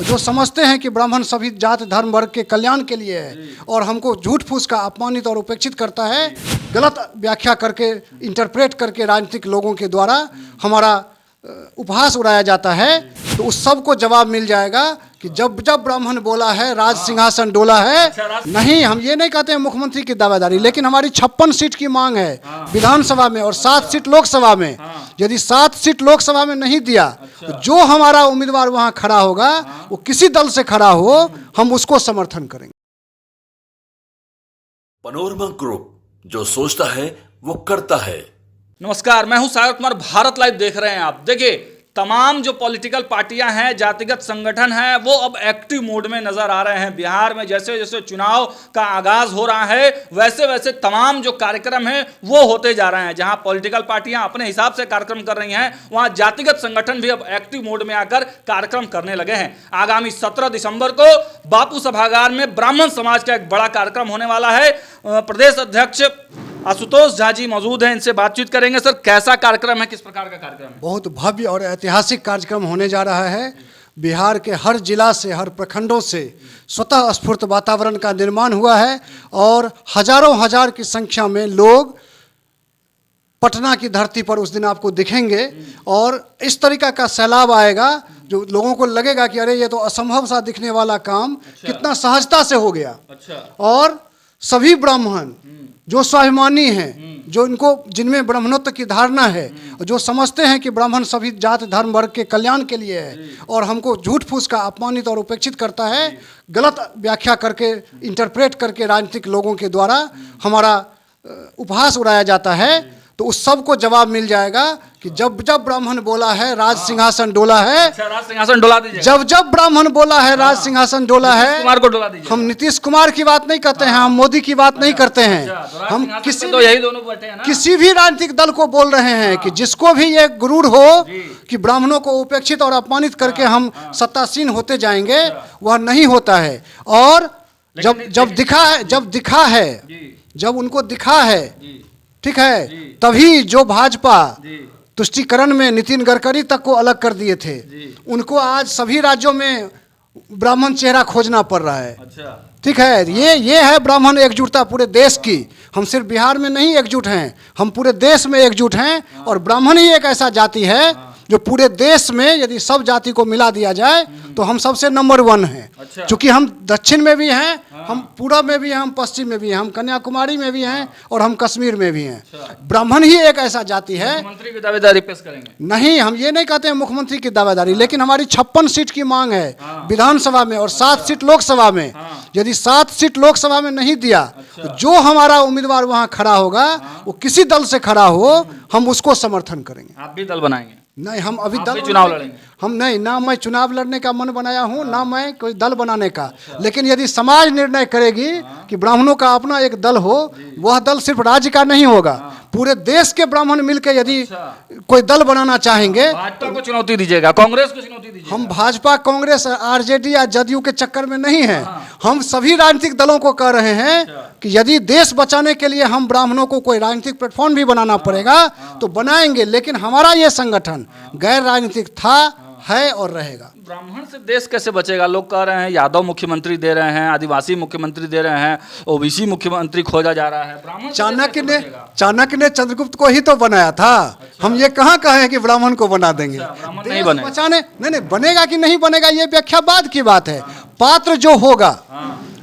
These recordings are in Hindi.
जो समझते हैं कि ब्राह्मण सभी जात धर्म वर्ग के कल्याण के लिए है और हमको झूठ फूस का अपमानित और उपेक्षित करता है, गलत व्याख्या करके इंटरप्रेट करके राजनीतिक लोगों के द्वारा हमारा उपहास उड़ाया जाता है, तो उस सब को जवाब मिल जाएगा कि जब जब ब्राह्मण बोला है राज सिंहासन डोला है। नहीं, हम ये नहीं कहते हैं मुख्यमंत्री की दावेदारी, लेकिन हमारी 56 सीट की मांग है विधानसभा में और 7 सीट लोकसभा में। यदि 7 सीट लोकसभा में नहीं दिया तो जो हमारा उम्मीदवार वहां खड़ा होगा, वो किसी दल से खड़ा हो, हम उसको समर्थन करेंगे। पनोरमा ग्रुप, जो सोचता है वो करता है। नमस्कार, मैं हूं सागर कुमार, भारत लाइव देख रहे हैं आप। देखिए, तमाम जो पॉलिटिकल पार्टियां हैं, जातिगत संगठन हैं, वो अब एक्टिव मोड में नजर आ रहे हैं। बिहार में जैसे जैसे चुनाव का आगाज हो रहा है, वैसे वैसे तमाम जो कार्यक्रम हैं वो होते जा रहे हैं। जहां पॉलिटिकल पार्टियां अपने हिसाब से कार्यक्रम कर रही हैं, वहां जातिगत संगठन भी अब एक्टिव मोड में आकर कार्यक्रम करने लगे हैं। आगामी 17 दिसंबर को बापू सभागार में ब्राह्मण समाज का एक बड़ा कार्यक्रम होने वाला है। प्रदेश अध्यक्ष आशुतोष झा जी मौजूद हैं, इनसे बातचीत करेंगे। सर, कैसा कार्यक्रम है, किस प्रकार का कार्यक्रम है? बहुत भव्य और ऐतिहासिक कार्यक्रम होने जा रहा है। बिहार के हर जिला से, हर प्रखंडों से स्वतः स्फूर्त वातावरण का निर्माण हुआ है और हजारों हजार की संख्या में लोग पटना की धरती पर उस दिन आपको दिखेंगे और इस तरीका का सैलाब आएगा जो लोगों को लगेगा कि अरे ये तो असंभव सा दिखने वाला काम कितना सहजता से हो गया। और सभी ब्राह्मण जो स्वाभिमानी हैं, जो इनको जिनमें ब्राह्मणत्व की धारणा है, जो समझते हैं कि ब्राह्मण सभी जात धर्म वर्ग के कल्याण के लिए है और हमको झूठ फूस का अपमानित और उपेक्षित करता है, गलत व्याख्या करके इंटरप्रेट करके राजनीतिक लोगों के द्वारा हमारा उपहास उड़ाया जाता है, तो उस सब को जवाब मिल जाएगा कि जब जब ब्राह्मण बोला है राज सिंहासन डोला है। राज सिंहासन डोला दीजिए। जब जब ब्राह्मण बोला है राज सिंहासन डोला है, कुमार को डोला दीजिए। हम नीतीश कुमार की बात नहीं करते हैं, हम मोदी की बात नहीं करते हैं, हम किसी भी राजनीतिक दल को बोल रहे हैं कि जिसको भी ये गुरूर हो कि ब्राह्मणों को उपेक्षित और अपमानित करके हम सत्तासीन होते जाएंगे, वह नहीं होता है। और जब दिखा है, जब उनको दिखा है, ठीक है, तभी जो भाजपा तुष्टीकरण में नितिन गडकरी तक को अलग कर दिए थे, उनको आज सभी राज्यों में ब्राह्मण चेहरा खोजना पड़ रहा है। ठीक है, ये है ब्राह्मण एकजुटता पूरे देश की। हम सिर्फ बिहार में नहीं एकजुट हैं, हम पूरे देश में एकजुट हैं। और ब्राह्मण ही एक ऐसा जाति है जो पूरे देश में यदि सब जाति को मिला दिया जाए तो हम सबसे नंबर 1 हैं। क्योंकि हम दक्षिण में भी हैं, हम पूरब में भी हैं, हम पश्चिम में भी हैं, हम कन्याकुमारी में भी हैं और हम कश्मीर में भी हैं। ब्राह्मण ही एक ऐसा जाति है। मुख्यमंत्री की दावेदारी पेश करेंगे? नहीं, हम ये नहीं कहते हैं मुख्यमंत्री की दावेदारी, लेकिन हमारी 56 सीट की मांग है विधानसभा में और 7 सीट लोकसभा में। यदि 7 सीट लोकसभा में नहीं दिया तो जो हमारा उम्मीदवार वहां खड़ा होगा, वो किसी दल से खड़ा हो, हम उसको समर्थन करेंगे। आप भी दल बनाएंगे? नहीं, हम अभी दल चुनाव लड़ेंगे? हम नहीं, ना मैं चुनाव लड़ने का मन बनाया हूँ, ना मैं कोई दल बनाने का। लेकिन यदि समाज निर्णय करेगी कि ब्राह्मणों का अपना एक दल हो, वह दल सिर्फ राज्य का नहीं होगा, पूरे देश के ब्राह्मण मिलकर यदि कोई दल बनाना चाहेंगे। भाजपा को चुनौती दीजिएगा, कांग्रेस को चुनौती दीजिएगा? हम भाजपा, कांग्रेस, आरजेडी या जदयू के चक्कर में नहीं है। हम सभी राजनीतिक दलों को कह रहे हैं कि यदि देश बचाने के लिए हम ब्राह्मणों को कोई राजनीतिक प्लेटफॉर्म भी बनाना पड़ेगा तो बनाएंगे, लेकिन हमारा ये संगठन गैर राजनीतिक था, है और रहेगा। ब्राह्मण से देश कैसे बचेगा? लोग कह रहे हैं यादव मुख्यमंत्री दे रहे हैं, आदिवासी मुख्यमंत्री दे रहे हैं, ओबीसी मुख्यमंत्री खोजा जा रहा है। ब्राह्मण चाणक्य ने चंद्रगुप्त को ही तो बनाया था। हम ये कहाँ कहे हैं कि ब्राह्मण को बना देंगे? नहीं बने बचाने नहीं, बनेगा कि नहीं बनेगा ये व्याख्या बाद की बात है। पात्र जो होगा,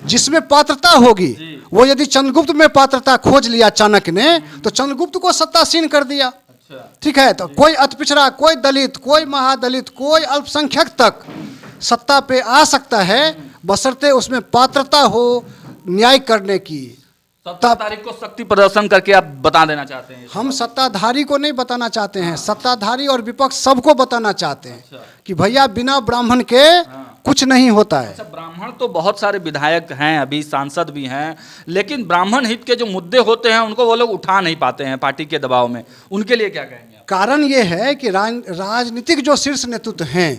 जिसमें पात्रता होगी, वो यदि चंद्रगुप्त में पात्रता खोज लिया चाणक्य ने, तो चंद्रगुप्त को सत्तासीन कर दिया। ठीक है, तो कोई अतिपिछड़ा, कोई दलित, कोई महादलित, कोई अल्पसंख्यक तक सत्ता पे आ सकता है, बशर्ते उसमें पात्रता हो न्याय करने की। 17 तारीख को शक्ति प्रदर्शन करके आप बता देना चाहते हैं? हम सत्ताधारी को नहीं बताना चाहते हैं, सत्ताधारी और विपक्ष सबको बताना चाहते हैं कि भैया बिना ब्राह्मण के कुछ नहीं होता है। अच्छा, ब्राह्मण तो बहुत सारे विधायक हैं, अभी सांसद भी हैं, लेकिन ब्राह्मण हित के जो मुद्दे होते हैं उनको वो लोग उठा नहीं पाते हैं पार्टी के दबाव में। उनके लिए क्या कहेंगे आप? कारण ये है कि राजनीतिक जो शीर्ष नेतृत्व हैं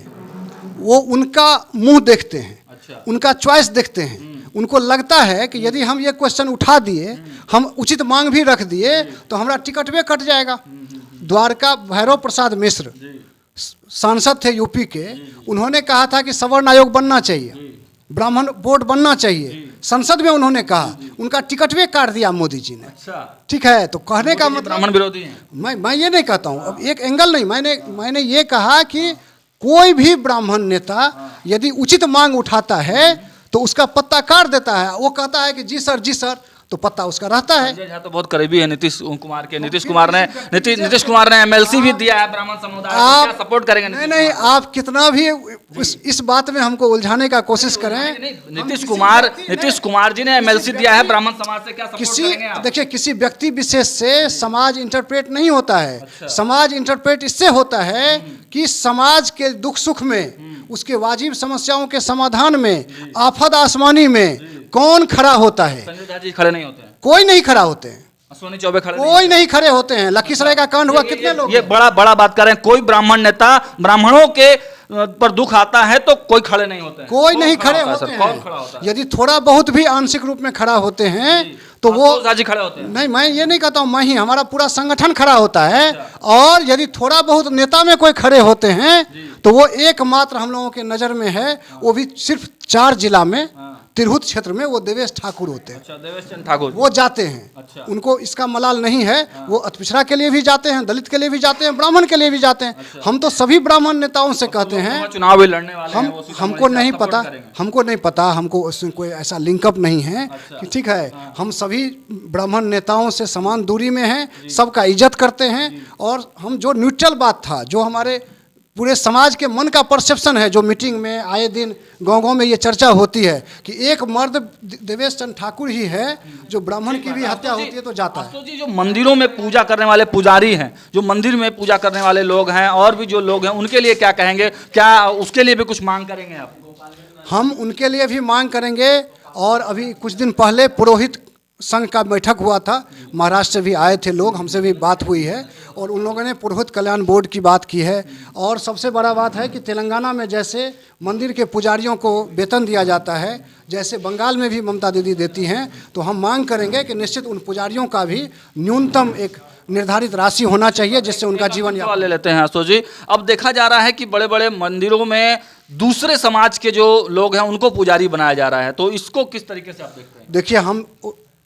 वो उनका मुंह देखते हैं। अच्छा। उनका चॉइस देखते हैं। उनको लगता है कि यदि हम ये क्वेश्चन उठा दिए, हम उचित मांग भी रख दिए, तो हमारा टिकट भी कट जाएगा। द्वारका भैरव प्रसाद मिश्र सांसद थे यूपी के, उन्होंने कहा था कि सवर्ण आयोग बनना चाहिए, ब्राह्मण बोर्ड बनना चाहिए, संसद में उन्होंने कहा, उनका टिकटवे काट दिया मोदी जी ने। अच्छा, ठीक है, तो कहने का मतलब ब्राह्मण विरोधी हैं। मैं ये नहीं कहता हूँ, अब एक एंगल नहीं, मैंने ये कहा कि कोई भी ब्राह्मण नेता यदि उचित मांग उठाता है तो उसका पत्ता काट देता है, वो कहता है कि जी सर, तो पत्ता उसका रहता है। संजय झा तो बहुत करीबी है नीतीश कुमार के। नीतीश कुमार ने एमएलसी भी दिया है ब्राह्मण समुदाय को, आप क्या सपोर्ट करेंगे? नहीं, आप कितना भी इस बात में हमको उलझाने का कोशिश करें, नीतीश कुमार जी ने एमएलसी दिया है ब्राह्मण समाज से, क्या सपोर्ट करेंगे आप? देखिए, किसी व्यक्ति विशेष से समाज इंटरप्रेट नहीं होता है। अच्छा। समाज इंटरप्रेट इससे होता है कि समाज के दुख सुख में, उसके वाजिब समस्याओं के समाधान में, आफत आसमानी में कौन खड़ा होता है। संजय झा जी खड़े नहीं होते हैं, कोई नहीं खड़ा होते हैं, अश्विनी चौबे खड़े कोई नहीं खड़े होते हैं। लखीसराय का कांड हुआ, कितने लोग, ये बड़ा बात कर रहे हैं। कोई ब्राह्मण नेता ब्राह्मणों के पर दुख आता है तो कोई खड़े नहीं होते हैं, कोई नहीं खड़े होते कौन खड़ा होता हैं। यदि थोड़ा बहुत भी आंशिक रूप में खड़ा होते हैं तो वो जी खड़े होते हैं। नहीं, मैं ये नहीं कहता हूँ, मैं ही, हमारा पूरा संगठन खड़ा होता है। और यदि थोड़ा बहुत नेता में कोई खड़े होते हैं तो वो एकमात्र हम लोगों के नज़र में है, वो भी सिर्फ 4 जिला में, तिरहुत क्षेत्र में, वो देवेश ठाकुर होते हैं। अच्छा, देवेश चंद्र ठाकुर वो जाते हैं। अच्छा। उनको इसका मलाल नहीं है, वो अतिपिछड़ा के लिए भी जाते हैं, दलित के लिए भी जाते हैं, ब्राह्मण के लिए भी जाते हैं। अच्छा। हम तो सभी ब्राह्मण नेताओं से कहते हैं, चुनाव भी लड़ने वाले हैं, वो हमको नहीं सपोर्ट पता, करेंगे। हमको उसमें कोई ऐसा लिंकअप नहीं है कि ठीक है, हम सभी ब्राह्मण नेताओं से समान दूरी में हैं, सबका इज्जत करते हैं। और हम जो न्यूट्रल बात था, जो हमारे पूरे समाज के मन का परसेप्शन है, जो मीटिंग में आए दिन गांव-गांव में ये चर्चा होती है कि एक मर्द देवेश चंद्र ठाकुर ही है जो ब्राह्मण की भी हत्या होती है तो जाता है। जी, जो मंदिरों में पूजा करने वाले पुजारी हैं, जो मंदिर में पूजा करने वाले लोग हैं, और भी जो लोग हैं, उनके लिए क्या कहेंगे? क्या उसके लिए भी कुछ मांग करेंगे आप? हम उनके लिए भी मांग करेंगे। और अभी कुछ दिन पहले पुरोहित संघ का बैठक हुआ था, महाराष्ट्र से भी आए थे लोग, हमसे भी बात हुई है और उन लोगों ने पुरोहित कल्याण बोर्ड की बात की है। और सबसे बड़ा बात है कि तेलंगाना में जैसे मंदिर के पुजारियों को वेतन दिया जाता है, जैसे बंगाल में भी ममता दीदी देती हैं, तो हम मांग करेंगे कि निश्चित उन पुजारियों का भी न्यूनतम एक निर्धारित राशि होना चाहिए, जिससे उनका जीवन यापन। ले लेते हैं अशोक जी, अब देखा जा रहा है कि बड़े बड़े मंदिरों में दूसरे समाज के जो लोग हैं उनको पुजारी बनाया जा रहा है, तो इसको किस तरीके से आप देखते हैं? देखिए, हम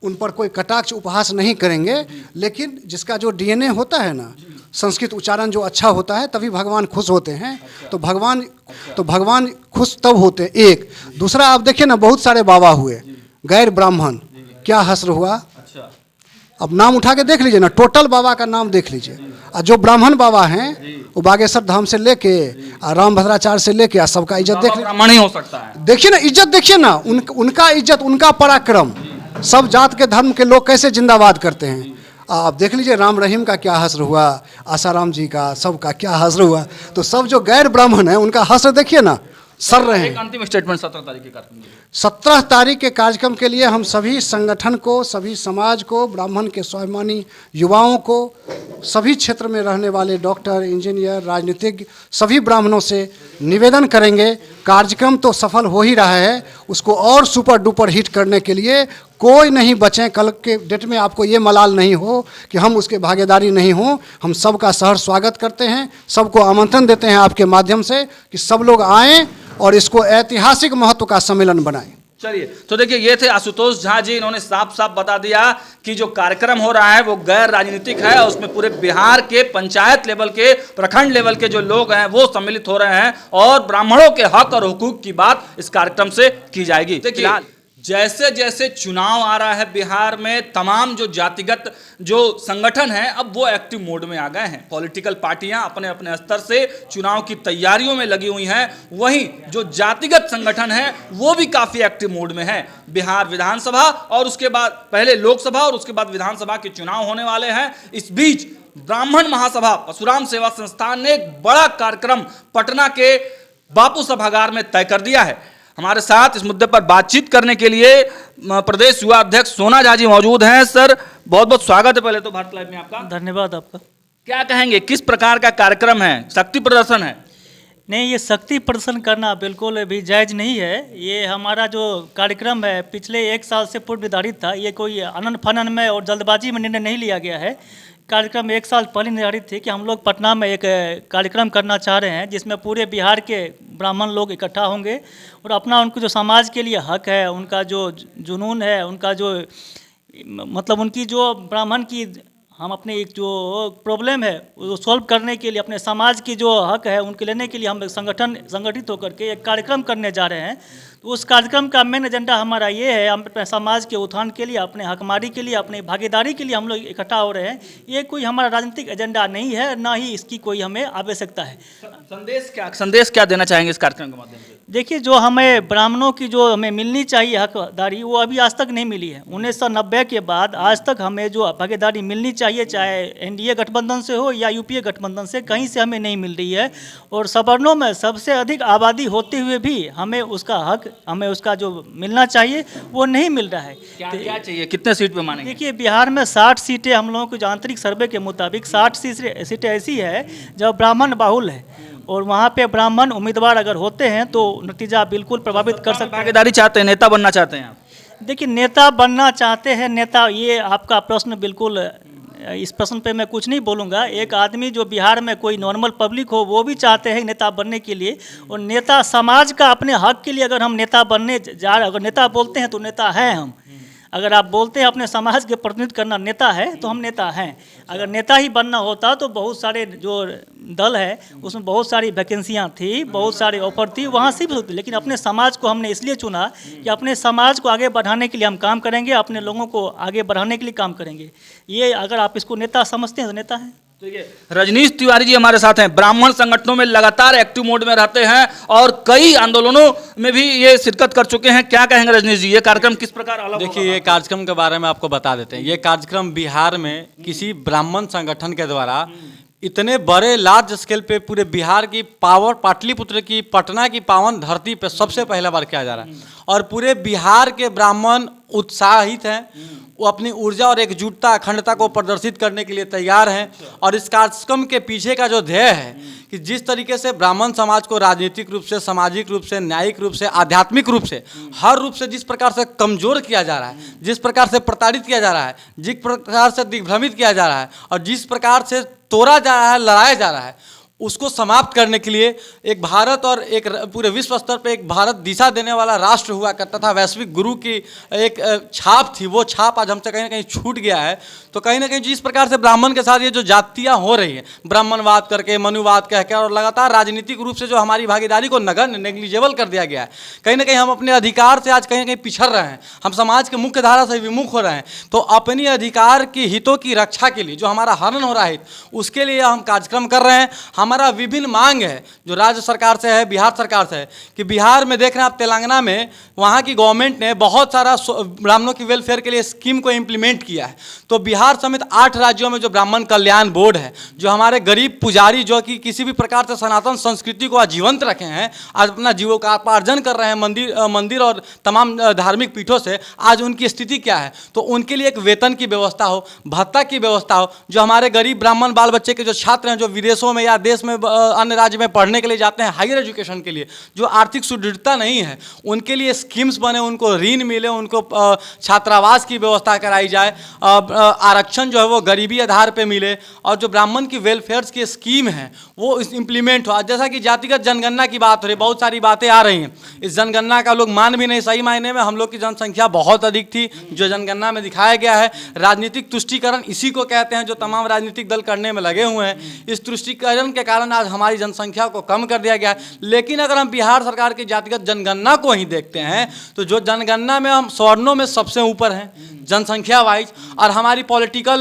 उन पर कोई कटाक्ष उपहास नहीं करेंगे, लेकिन जिसका जो डीएनए होता है ना, संस्कृत उच्चारण जो अच्छा होता है, तभी भगवान खुश होते हैं। तो भगवान खुश तब होते हैं। एक दूसरा, आप देखिए ना, बहुत सारे बाबा हुए गैर ब्राह्मण, क्या हश्र हुआ। अब नाम उठा के देख लीजिए ना, टोटल बाबा का नाम देख लीजिए। और जो ब्राह्मण बाबा हैं वो बागेश्वर धाम से लेके राम भद्राचार्य से लेके सबका इज्जत देख लीजिए। ब्राह्मण ही हो सकता है, देखिए ना, इज्जत देखिए ना, उनका इज्जत, उनका पराक्रम, सब जात के धर्म के लोग कैसे जिंदाबाद करते हैं। आप देख लीजिए, राम रहीम का क्या हश्र हुआ, आसाराम जी का, सबका क्या हश्र हुआ। तो सब जो गैर ब्राह्मण है उनका हश्र देखिए ना, सर रहे हैं। एक अंतिम स्टेटमेंट 17 तारीख के कार्यक्रम के लिए। 17 तारीख के कार्यक्रम के लिए हम सभी संगठन को, सभी समाज को, ब्राह्मण के स्वाभिमानी युवाओं को, सभी क्षेत्र में रहने वाले डॉक्टर, इंजीनियर, राजनीतिज्ञ, सभी ब्राह्मणों से निवेदन करेंगे, कार्यक्रम तो सफल हो ही रहा है, उसको और सुपर डुपर हिट करने के लिए कोई नहीं बचें। कल के डेट में आपको ये मलाल नहीं हो कि हम उसके भागीदारी नहीं हो। हम सबका सहर्ष स्वागत करते हैं, सबको आमंत्रण देते हैं आपके माध्यम से कि सब लोग आएँ और इसको ऐतिहासिक महत्व का सम्मेलन बनाएं। चलिए, तो देखिए, ये थे आशुतोष झा जी। इन्होंने साफ साफ बता दिया कि जो कार्यक्रम हो रहा है वो गैर राजनीतिक है और उसमें पूरे बिहार के पंचायत लेवल के, प्रखंड लेवल के जो लोग हैं वो सम्मिलित हो रहे हैं और ब्राह्मणों के हक और हुकूक की बात इस कार्यक्रम से की जाएगी। देखिए, जैसे जैसे चुनाव आ रहा है बिहार में, तमाम जो जातिगत जो संगठन हैं अब वो एक्टिव मोड में आ गए हैं। पॉलिटिकल पार्टियां अपने अपने स्तर से चुनाव की तैयारियों में लगी हुई हैं, वहीं जो जातिगत संगठन हैं वो भी काफ़ी एक्टिव मोड में है। बिहार विधानसभा और उसके बाद पहले लोकसभा और उसके बाद विधानसभा के चुनाव होने वाले हैं। इस बीच ब्राह्मण महासभा परशुराम सेवा संस्थान ने एक बड़ा कार्यक्रम पटना के बापू सभागार में तय कर दिया है। हमारे साथ इस मुद्दे पर बातचीत करने के लिए प्रदेश युवा अध्यक्ष सोना झा जी मौजूद हैं। सर, बहुत बहुत स्वागत है पहले तो भारत लाइव में आपका। धन्यवाद आपका। क्या कहेंगे, किस प्रकार का कार्यक्रम है? शक्ति प्रदर्शन है? नहीं, ये शक्ति प्रदर्शन करना बिल्कुल भी जायज़ नहीं है। ये हमारा जो कार्यक्रम है पिछले 1 साल से पूर्व निर्धारित था। ये कोई अनन फनन में और जल्दबाजी में निर्णय नहीं लिया गया है। कार्यक्रम 1 साल पहले निर्धारित थी कि हम लोग पटना में एक कार्यक्रम करना चाह रहे हैं, जिसमें पूरे बिहार के ब्राह्मण लोग इकट्ठा होंगे और अपना उनको जो समाज के लिए हक है, उनका जो जुनून है, उनका जो मतलब उनकी जो ब्राह्मण की हम अपने एक जो प्रॉब्लम है वो सॉल्व करने के लिए, अपने समाज की जो हक है उनके लेने के लिए हम संगठित होकर के एक कार्यक्रम करने जा रहे हैं। तो उस कार्यक्रम का मेन एजेंडा हमारा ये है, हम अपने समाज के उत्थान के लिए, अपने हकमारी के लिए, अपनी भागीदारी के लिए हम लोग इकट्ठा हो रहे हैं। ये कोई हमारा राजनीतिक एजेंडा नहीं है, ना ही इसकी कोई हमें आवश्यकता है। संदेश क्या देना चाहेंगे इस कार्यक्रम के माध्यम से? देखिए, जो हमें ब्राह्मणों की जो हमें मिलनी चाहिए हकदारी, वो अभी आज तक नहीं मिली है। 1990 के बाद आज तक हमें जो भागीदारी मिलनी चाहिए, चाहे एनडीए गठबंधन से हो या यूपीए गठबंधन से, कहीं से हमें नहीं मिल रही है। और सवर्णों में सबसे अधिक आबादी होते हुए भी हमें उसका हक, हमें उसका जो मिलना चाहिए वो नहीं मिल रहा है। क्या चाहिए, कितने सीट पे मानेंगे? देखिए, बिहार में 60 सीटें हम लोगों की जो आंतरिक सर्वे के मुताबिक 60 सीटें ऐसी है जो ब्राह्मण बाहुल है, और वहाँ पे ब्राह्मण उम्मीदवार अगर होते हैं तो नतीजा बिल्कुल प्रभावित कर सकते हैं। भागीदारी चाहते हैं, नेता बनना चाहते हैं आप? देखिए, नेता बनना चाहते हैं, नेता, ये आपका प्रश्न बिल्कुल, इस प्रश्न पे मैं कुछ नहीं बोलूँगा। एक आदमी जो बिहार में कोई नॉर्मल पब्लिक हो वो भी चाहते हैं नेता बनने के लिए, और नेता समाज का अपने हक के लिए अगर हम नेता बनने जा रहे, अगर नेता बोलते हैं तो नेता हैं हम। अगर आप बोलते हैं अपने समाज के प्रतिनिधित्व करना नेता है तो हम नेता हैं। अगर नेता ही बनना होता तो बहुत सारे जो दल है उसमें बहुत सारी वैकेंसियां थी, बहुत सारे ऑफर थी, वहाँ से भी होती। लेकिन अपने समाज को हमने इसलिए चुना कि अपने समाज को आगे बढ़ाने के लिए हम काम करेंगे, अपने लोगों को आगे बढ़ाने के लिए काम करेंगे। ये अगर आप इसको नेता समझते हैं तो नेता है। रजनीश तिवारी जी हमारे साथ हैं, ब्राह्मण संगठनों में लगातार एक्टिव मोड में रहते हैं और कई आंदोलनों में भी ये शिरकत कर चुके हैं। क्या कहेंगे रजनीश जी, ये कार्यक्रम किस प्रकार अलग होगा? देखिए, ये कार्यक्रम के बारे में आपको बता देते हैं। ये कार्यक्रम बिहार में किसी ब्राह्मण संगठन के द्वारा इतने बड़े लार्ज स्केल पे पूरे बिहार की पावर, पाटलिपुत्र की, पटना की पावन धरती पे सबसे पहला बार किया जा रहा है, और पूरे बिहार के ब्राह्मण उत्साहित हैं। वो अपनी ऊर्जा और एकजुटता, अखंडता को प्रदर्शित करने के लिए तैयार हैं। और इस कार्यक्रम के पीछे का जो ध्येय है कि जिस तरीके से ब्राह्मण समाज को राजनीतिक रूप से, सामाजिक रूप से, न्यायिक रूप से, आध्यात्मिक रूप से, हर रूप से जिस प्रकार से कमजोर किया जा रहा है, जिस प्रकार से प्रताड़ित किया जा रहा है, जिस प्रकार से दिग्भ्रमित किया जा रहा है, और जिस प्रकार से तोड़ा जा रहा है, लड़ाया जा रहा है, उसको समाप्त करने के लिए एक भारत और एक पूरे विश्व स्तर पे एक भारत दिशा देने वाला राष्ट्र हुआ करता था, वैश्विक गुरु की एक छाप थी, वो छाप आज हमसे कहीं ना कहीं छूट गया है। तो कहीं ना कहीं जिस प्रकार से ब्राह्मण के साथ ये जो जातियाँ हो रही हैं, ब्राह्मणवाद करके, मनुवाद कह के, और लगातार राजनीतिक रूप से जो हमारी भागीदारी को नगण्य, नेग्लिजेबल कर दिया गया है, कहीं ना कहीं हम अपने अधिकार से आज कहीं ना कहीं पिछड़ रहे हैं, हम समाज के मुख्य धारा से विमुख हो रहे हैं। तो अपने अधिकार की, हितों की रक्षा के लिए, जो हमारा हनन हो रहा है, उसके लिए हम कार्यक्रम कर रहे हैं। हमारा विभिन्न मांग है जो राज्य सरकार से है, बिहार सरकार से है, कि बिहार में देख रहे हैं आप, तेलंगाना में वहाँ की गवर्नमेंट ने बहुत सारा ब्राह्मणों की वेलफेयर के लिए स्कीम को इम्प्लीमेंट किया है। तो बिहार समेत 8 राज्यों में जो ब्राह्मण कल्याण बोर्ड है, जो हमारे गरीब पुजारी जो कि किसी भी प्रकार से सनातन संस्कृति को आजीवंत रखे हैं, आज अपना जीविकोपार्जन कर रहे हैं मंदिर और तमाम धार्मिक पीठों से, आज उनकी स्थिति क्या है? तो उनके लिए एक वेतन की व्यवस्था हो, भत्ता की व्यवस्था हो। जो हमारे गरीब ब्राह्मण बाल बच्चे के जो छात्र हैं, जो विदेशों में या देश में अन्य राज्य में पढ़ने के लिए जाते हैं, हायर एजुकेशन के लिए, जो आर्थिक सुदृढ़ता नहीं है, उनके लिए स्कीम्स बने, उनको ऋण मिले, उनको छात्रावास की व्यवस्था कराई जाए, आरक्षण जो है वो गरीबी आधार पे मिले, और जो ब्राह्मण की वेलफेयर की स्कीम है वो इम्प्लीमेंट हो। जैसा कि जातिगत जनगणना की बात हो रही, बहुत सारी बातें आ रही हैं, इस जनगणना का लोग मान भी नहीं, सही मायने में हम लोग की जनसंख्या बहुत अधिक थी जो जनगणना में दिखाया गया है। राजनीतिक तुष्टीकरण इसी को कहते हैं जो तमाम राजनीतिक दल करने में लगे हुए हैं। इस तुष्टीकरण के कारण आज हमारी जनसंख्या को कम कर दिया गया है। लेकिन अगर हम बिहार सरकार की जातिगत जनगणना को ही देखते हैं तो जो जनगणना में हम सवर्णों में सबसे ऊपर हैं जनसंख्या वाइज, और हमारी पॉलिटिकल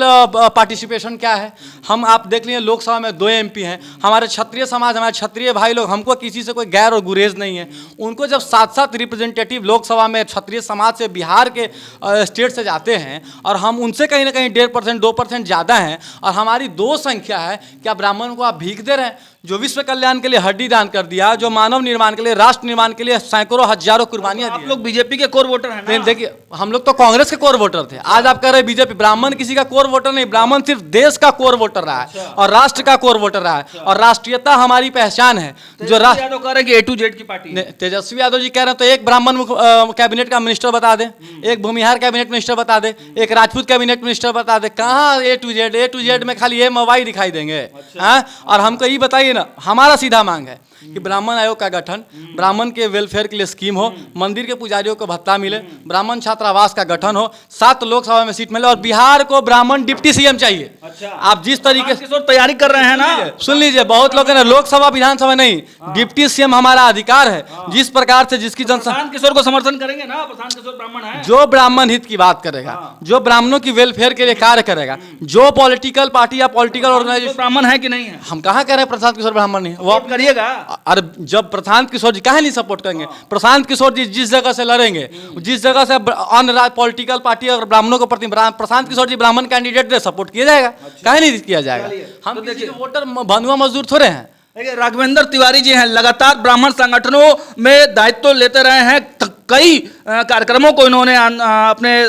पार्टिसिपेशन क्या है, हम आप देख लीजिए लोकसभा में 2 MP हैं। हमारे क्षत्रिय समाज, हमारे क्षत्रिय भाई लोग, हमको किसी से कोई गैर और गुरेज नहीं है। उनको जब 7-7 रिप्रेजेंटेटिव लोकसभा में क्षत्रिय समाज से बिहार के स्टेट से जाते हैं, और हम उनसे कहीं ना कहीं 1.5%, 2% ज़्यादा हैं, और हमारी 2 संख्या है, क्या ब्राह्मण को आप भीख दे लीडर हैं, जो विश्व कल्याण के लिए हड्डी दान कर दिया, जो मानव निर्माण के लिए, राष्ट्र निर्माण के लिए सैकड़ों हजारों कुर्बानियां दी। आप लोग बीजेपी के कोर वोटर हैं ना? देखिए, हम लोग तो कांग्रेस के कोर वोटर थे, आज आप कह रहे हैं बीजेपी। ब्राह्मण किसी का कोर वोटर नहीं, ब्राह्मण सिर्फ देश का कोर वोटर रहा है और राष्ट्र का कोर वोटर रहा है, और राष्ट्रीयता हमारी पहचान है। जो राष्ट्र यादव कह रहे हैं कि A to Z की पार्टी है। तेजस्वी यादव जी कह रहे हैं तो एक ब्राह्मण कैबिनेट का मिनिस्टर बता दे, एक भूमिहार कैबिनेट मिनिस्टर बता दे, एक राजपूत कैबिनेट मिनिस्टर बता दे। कहाँ A to Z में खाली MY दिखाई देंगे। हाँ, और हमको ये बताइए ना, हमारा सीधा मांग है कि ब्राह्मण आयोग का गठन, ब्राह्मण के वेलफेयर के लिए स्कीम हो, मंदिर के पुजारियों को भत्ता मिले, ब्राह्मण छात्रावास का गठन हो, 7 लोकसभा में सीट मिले, और बिहार को ब्राह्मण डिप्टी CM चाहिए। अच्छा। आप जिस तरीके से तैयारी कर रहे हैं ना, सुन लीजिए, बहुत लोग हैं लोकसभा विधानसभा नहीं, डिप्टी CM हमारा अधिकार है। जिस प्रकार से जिसकी जनसंख्या, प्रशांत किशोर को समर्थन करेंगे ना? प्रशांत किशोर ब्राह्मण है, जो ब्राह्मण हित की बात करेगा, जो ब्राह्मणों की वेलफेयर के लिए कार्य करेगा, जो पॉलिटिकल पार्टी या पॉलिटिकल ऑर्गेनाइजेशन। ब्राह्मण है कि नहीं है? हम कहाँ कह रहे हैं प्रशांत किशोर ब्राह्मण नहीं, वो आप करिएगा। अरे जब प्रशांत किशोर जी काहे नहीं सपोर्ट करेंगे? प्रशांत किशोर जी जिस जगह से लड़ेंगे, जिस जगह से अन्य पॉलिटिकल पार्टी और ब्राह्मणों को प्रति प्रशांत किशोर जी ब्राह्मण कैंडिडेट दे सपोर्ट किया जाएगा। काहे नहीं किया जाएगा? हम किसी के वोटर बंधुआ मजदूर थोड़े हैं। देखिए, राघवेंद्र तिवारी जी हैं, लगातार ब्राह्मण संगठनों में दायित्व लेते रहे हैं, कई कार्यक्रमों को इन्होंने अपने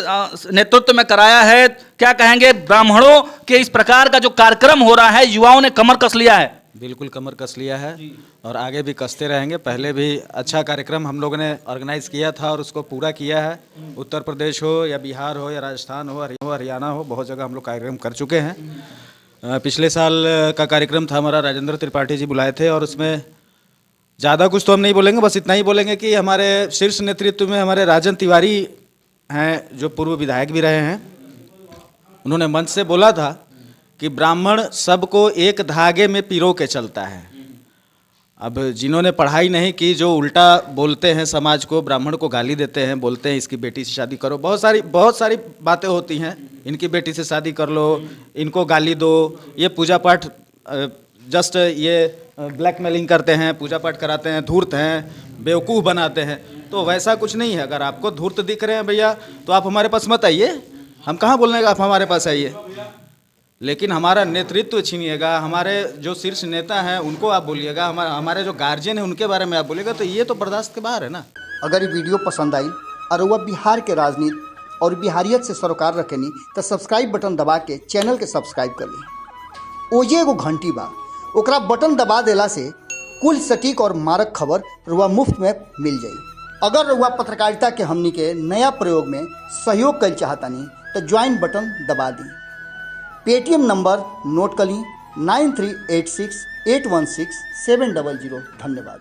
नेतृत्व में कराया है। क्या कहेंगे, ब्राह्मणों के इस प्रकार का जो कार्यक्रम हो रहा है, युवाओं ने कमर कस लिया है? बिल्कुल कमर कस लिया है और आगे भी कसते रहेंगे। पहले भी अच्छा कार्यक्रम हम लोगों ने ऑर्गेनाइज किया था और उसको पूरा किया है। उत्तर प्रदेश हो या बिहार हो या राजस्थान हो, हरियाणा हो, बहुत जगह हम लोग कार्यक्रम कर चुके हैं। पिछले साल का कार्यक्रम था हमारा, राजेंद्र त्रिपाठी जी बुलाए थे, और उसमें ज़्यादा कुछ तो हम नहीं बोलेंगे, बस इतना ही बोलेंगे कि हमारे शीर्ष नेतृत्व में हमारे राजन तिवारी हैं, जो पूर्व विधायक भी रहे हैं। उन्होंने मंच से बोला था कि ब्राह्मण सबको एक धागे में पिरो के चलता है। अब जिन्होंने पढ़ाई नहीं की, जो उल्टा बोलते हैं, समाज को, ब्राह्मण को गाली देते हैं, बोलते हैं इसकी बेटी से शादी करो, बहुत सारी बातें होती हैं, इनकी बेटी से शादी कर लो, इनको गाली दो, ये पूजा पाठ जस्ट ये ब्लैकमेलिंग करते हैं, पूजा पाठ कराते हैं, धूर्त हैं, बेवकूफ़ बनाते हैं। तो वैसा कुछ नहीं है। अगर आपको धूर्त दिख रहे हैं भैया, तो आप हमारे पास मत आइए, हम कहाँ बोलने का आप हमारे पास आइए। लेकिन हमारा नेतृत्व छीनिएगा, हमारे जो शीर्ष नेता हैं उनको आप बोलिएगा, हमारे जो गार्जियन हैं उनके बारे में आप बोलिएगा, तो ये तो बर्दाश्त के बाहर है ना। अगर ये वीडियो पसंद आई और वह बिहार के राजनीति और बिहारियत से सरोकार रखेनी, तो सब्सक्राइब बटन दबा के चैनल के सब्सक्राइब कर ली। ओजे एगो घंटी बा, ओकरा बटन दबा देला से कुल सटीक और मारक खबर रुआ मुफ्त में मिल जाई। अगर रुआ पत्रकारिता के हमनी के नया प्रयोग में सहयोग कर चाहतानी, तो ज्वाइन बटन दबा दी। पेटीएम नंबर नोट कर ली 9386816700। धन्यवाद।